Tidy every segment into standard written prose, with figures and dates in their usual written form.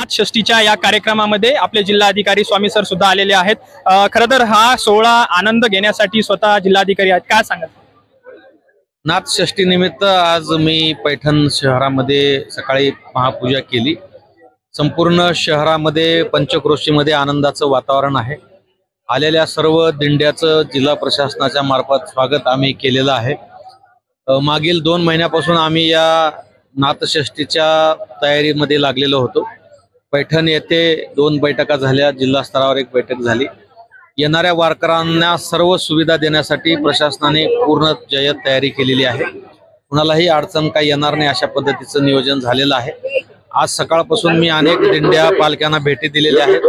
नाथषष्ठीच्या या कार्यक्रमामध्ये आपले जिल्हाधिकारी स्वामी सर सुद्धा आलेले आहेत। खरं तर हा सोहळा आनंद घेण्यासाठी स्वतः जिल्हाधिकारी आहेत, काय सांगाल? नाथषष्ठी निमित्त आज मी पैठण शहरामध्ये सकाळी महापूजा केली। संपूर्ण शहरामध्ये पंचक्रोशीमध्ये आनंदाचं वातावरण आहे। आलेल्या सर्व दिंड्याचं जिल्हा प्रशासनाच्या मार्फत स्वागत आम्ही केलेलं आहे। मागील 2 महिन्यापासून आम्ही या नाथषष्ठीच्या तयारीमध्ये लागलेलो होतो। पैठण येथे 2 बैठका झाल्या, जिल्हा स्तरावर 1 बैठक झाली। येणाऱ्या वारकऱ्यांना सर्व सुविधा देण्यासाठी प्रशासनाने पूर्ण जय्यत तयारी केलेली आहे। कुणालाही अडचण काही येणार नाही अशा पद्धतीचं नियोजन झालेलं आहे। आज सकाळपासून मी अनेक दिंड्या पालख्यांना भेटी दिलेल्या आहेत,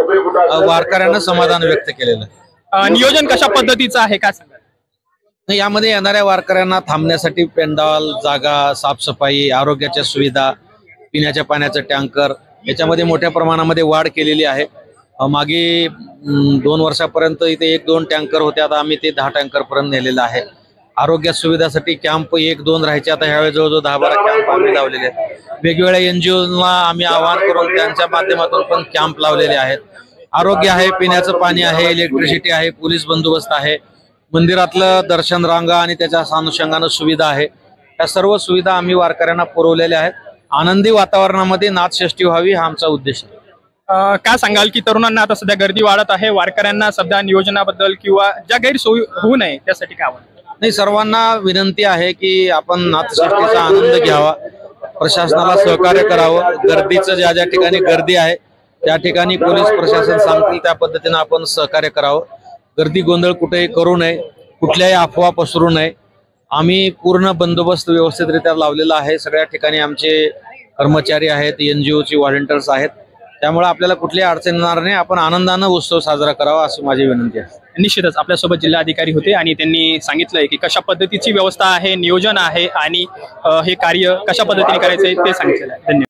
वारकऱ्यांना समाधान व्यक्त केलेलं आहे। नियोजन कशा पद्धतीचं आहे काय सांगाल? यामध्ये येणाऱ्या वारकऱ्यांना थांबण्यासाठी पेंडॉल, जागा, साफसफाई, आरोग्याच्या सुविधा, पिण्याच्या पाण्याचं टँकर याच्यामध्ये मोठ्या प्रमाणामध्ये वाढ केलेली आहे। मागे 2 वर्षापर्यंत इथे 1-2 टँकर होते, आता आम्ही ते 10 टँकर पर्यंत नेलेलं आहे। आरोग्य सुविधासाठी कॅम्प 1-2 राहायचे, आता ह्यावेळी जवळजवळ 10-12 कॅम्प आम्ही लावलेले आहेत। वेगवेगळ्या NGOला आम्ही आवाहन करून त्यांच्या माध्यमातून पण कॅम्प लावलेले आहेत। आरोग्य आहे, पिण्याचं पाणी आहे, इलेक्ट्रिसिटी आहे, पोलीस बंदोबस्त आहे, मंदिरातलं दर्शन रांगा आणि त्याच्या अनुषंगानं सुविधा आहे। या सर्व सुविधा आम्ही वारकऱ्यांना पुरवलेल्या आहेत। आनंदी वातावरणामध्ये नाथषष्ठी व्हावी हा आमचा उद्देश आहे। काय सांगाल की तरुणांना आता सध्या गर्दी वाढत आहे, वारकऱ्यांना सध्या नियोजनाबद्दल किंवा ज्या गैरसोयी होऊ नये त्यासाठी काय आव्हान? नाही, सर्वांना विनंती आहे की आपण नाथषष्ठीचा आनंद घ्यावा, प्रशासनाला सहकार्य करावं। गर्दीचं ज्या ज्या ठिकाणी गर्दी आहे त्या ठिकाणी पोलीस प्रशासन सांगतील त्या पद्धतीने आपण सहकार्य करावं। गर्दी गोंधळ कुठेही करू नये, कुठल्याही अफवा पसरू नये। आम्ही पूर्ण बंदोबस्त व्यवस्थितरित्या लावलेला आहे। सगळ्या ठिकाणी आमचे कर्मचारी आहेत, NGOचे व्हॉलंटियर्स आहेत, त्यामुळे आपल्याला कुठलीही अडचण येणार नाही। आपण आनंदानं उत्सव साजरा करावा अशी माझी विनंती आहे। निश्चितच आपल्यासोबत जिल्हाधिकारी होते आणि त्यांनी सांगितलंय की कशा पद्धतीची व्यवस्था आहे, नियोजन आहे आणि हे कार्य कशा पद्धतीने करायचंय ते सांगितलेलं आहे। धन्यवाद।